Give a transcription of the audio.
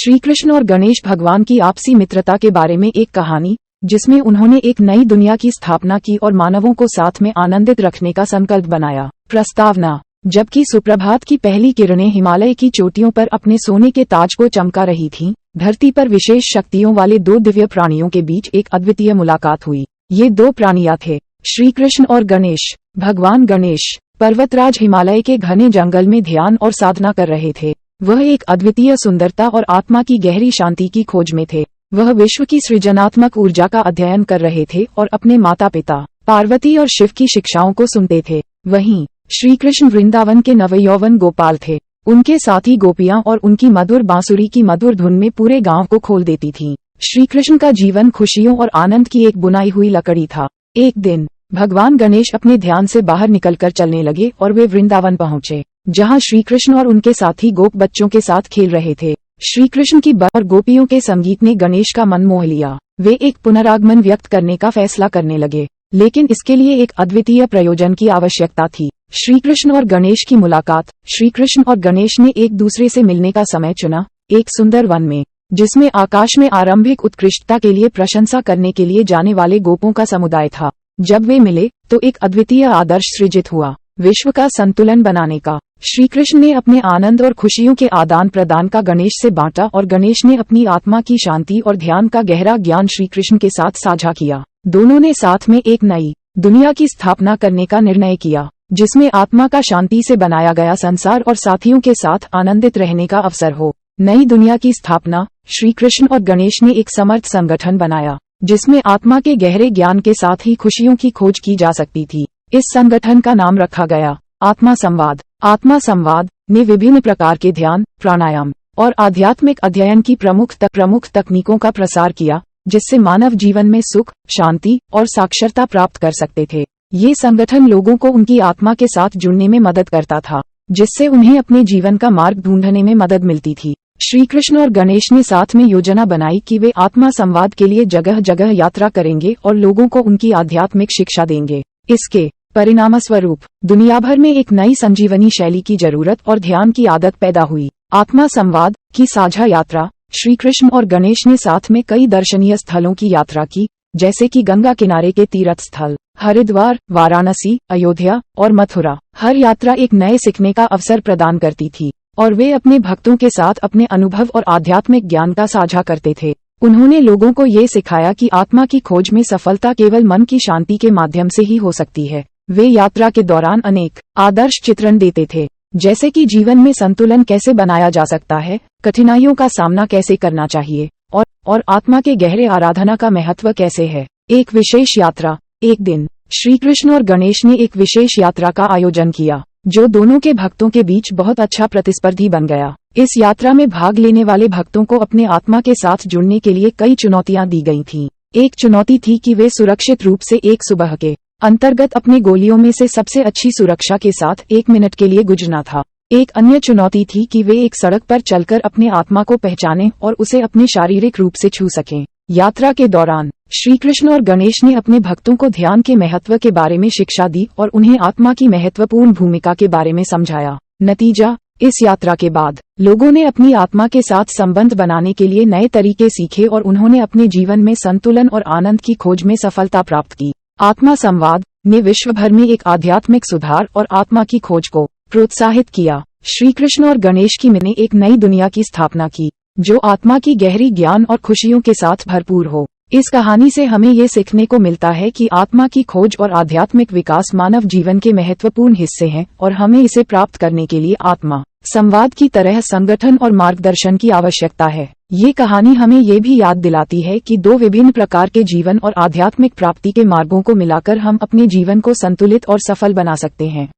श्री कृष्ण और गणेश भगवान की आपसी मित्रता के बारे में एक कहानी, जिसमें उन्होंने एक नई दुनिया की स्थापना की और मानवों को साथ में आनंदित रखने का संकल्प बनाया। प्रस्तावना। जबकि सुप्रभात की पहली किरणें हिमालय की चोटियों पर अपने सोने के ताज को चमका रही थीं, धरती पर विशेष शक्तियों वाले दो दिव्य प्राणियों के बीच एक अद्वितीय मुलाकात हुई। ये दो प्राणियां थे श्री कृष्ण और गणेश। भगवान गणेश पर्वतराज हिमालय के घने जंगल में ध्यान और साधना कर रहे थे। वह एक अद्वितीय सुंदरता और आत्मा की गहरी शांति की खोज में थे। वह विश्व की सृजनात्मक ऊर्जा का अध्ययन कर रहे थे और अपने माता पिता पार्वती और शिव की शिक्षाओं को सुनते थे। वहीं श्री कृष्ण वृंदावन के नवयौवन गोपाल थे। उनके साथी गोपियां और उनकी मधुर बांसुरी की मधुर धुन में पूरे गांव को खोल देती थीं। श्री कृष्ण का जीवन खुशियों और आनंद की एक बुनाई हुई लकड़ी था। एक दिन भगवान गणेश अपने ध्यान से बाहर निकलकर चलने लगे और वे वृंदावन पहुंचे, जहां श्री कृष्ण और उनके साथी गोप बच्चों के साथ खेल रहे थे। श्री कृष्ण की और गोपियों के संगीत ने गणेश का मन मोह लिया। वे एक पुनरागमन व्यक्त करने का फैसला करने लगे, लेकिन इसके लिए एक अद्वितीय प्रयोजन की आवश्यकता थी। श्री कृष्ण और गणेश की मुलाकात। श्री कृष्ण और गणेश ने एक दूसरे से मिलने का समय चुना, एक सुंदर वन में, जिसमें आकाश में आरंभिक उत्कृष्टता के लिए प्रशंसा करने के लिए जाने वाले गोपों का समुदाय था। जब वे मिले तो एक अद्वितीय आदर्श सृजित हुआ, विश्व का संतुलन बनाने का। श्री कृष्ण ने अपने आनंद और खुशियों के आदान प्रदान का गणेश से बांटा और गणेश ने अपनी आत्मा की शांति और ध्यान का गहरा ज्ञान श्री कृष्ण के साथ साझा किया। दोनों ने साथ में एक नई दुनिया की स्थापना करने का निर्णय किया, जिसमें आत्मा का शांति से बनाया गया संसार और साथियों के साथ आनंदित रहने का अवसर हो। नई दुनिया की स्थापना। श्री कृष्ण और गणेश ने एक समर्थ संगठन बनाया, जिसमें आत्मा के गहरे ज्ञान के साथ ही खुशियों की खोज की जा सकती थी। इस संगठन का नाम रखा गया आत्मा संवाद। आत्मा संवाद ने विभिन्न प्रकार के ध्यान, प्राणायाम और आध्यात्मिक अध्ययन की प्रमुख तकनीकों का प्रसार किया, जिससे मानव जीवन में सुख, शांति और साक्षरता प्राप्त कर सकते थे। ये संगठन लोगों को उनकी आत्मा के साथ जुड़ने में मदद करता था, जिससे उन्हें अपने जीवन का मार्ग ढूंढने में मदद मिलती थी। श्री कृष्ण और गणेश ने साथ में योजना बनाई कि वे आत्मा संवाद के लिए जगह जगह यात्रा करेंगे और लोगों को उनकी आध्यात्मिक शिक्षा देंगे। इसके परिणामस्वरूप दुनिया भर में एक नई संजीवनी शैली की जरूरत और ध्यान की आदत पैदा हुई। आत्मा संवाद की साझा यात्रा। श्री कृष्ण और गणेश ने साथ में कई दर्शनीय स्थलों की यात्रा की, जैसे कि गंगा किनारे के तीर्थ स्थल हरिद्वार, वाराणसी, अयोध्या और मथुरा। हर यात्रा एक नए सीखने का अवसर प्रदान करती थी और वे अपने भक्तों के साथ अपने अनुभव और आध्यात्मिक ज्ञान का साझा करते थे। उन्होंने लोगों को ये सिखाया कि आत्मा की खोज में सफलता केवल मन की शांति के माध्यम से ही हो सकती है। वे यात्रा के दौरान अनेक आदर्श चित्रण देते थे, जैसे कि जीवन में संतुलन कैसे बनाया जा सकता है, कठिनाइयों का सामना कैसे करना चाहिए और आत्मा के गहरे आराधना का महत्व कैसे है। एक विशेष यात्रा। एक दिन श्री कृष्ण और गणेश ने एक विशेष यात्रा का आयोजन किया, जो दोनों के भक्तों के बीच बहुत अच्छा प्रतिस्पर्धी बन गया। इस यात्रा में भाग लेने वाले भक्तों को अपने आत्मा के साथ जुड़ने के लिए कई चुनौतियां दी गई थीं। एक चुनौती थी कि वे सुरक्षित रूप से एक सुबह के अंतर्गत अपने गोलियों में से सबसे अच्छी सुरक्षा के साथ 1 मिनट के लिए गुजरना था। एक अन्य चुनौती थी कि वे एक सड़क पर चलकर अपने आत्मा को पहचानें और उसे अपने शारीरिक रूप से छू सकें। यात्रा के दौरान श्री कृष्ण और गणेश ने अपने भक्तों को ध्यान के महत्व के बारे में शिक्षा दी और उन्हें आत्मा की महत्वपूर्ण भूमिका के बारे में समझाया। नतीजा। इस यात्रा के बाद लोगों ने अपनी आत्मा के साथ संबंध बनाने के लिए नए तरीके सीखे और उन्होंने अपने जीवन में संतुलन और आनंद की खोज में सफलता प्राप्त की। आत्मा संवाद ने विश्व भर में एक आध्यात्मिक सुधार और आत्मा की खोज को प्रोत्साहित किया। श्री कृष्ण और गणेश की ने एक नई दुनिया की स्थापना की, जो आत्मा की गहरी ज्ञान और खुशियों के साथ भरपूर हो। इस कहानी से हमें ये सीखने को मिलता है कि आत्मा की खोज और आध्यात्मिक विकास मानव जीवन के महत्वपूर्ण हिस्से हैं और हमें इसे प्राप्त करने के लिए आत्मा संवाद की तरह संगठन और मार्गदर्शन की आवश्यकता है। ये कहानी हमें ये भी याद दिलाती है कि दो विभिन्न प्रकार के जीवन और आध्यात्मिक प्राप्ति के मार्गों को मिलाकर हम अपने जीवन को संतुलित और सफल बना सकते हैं।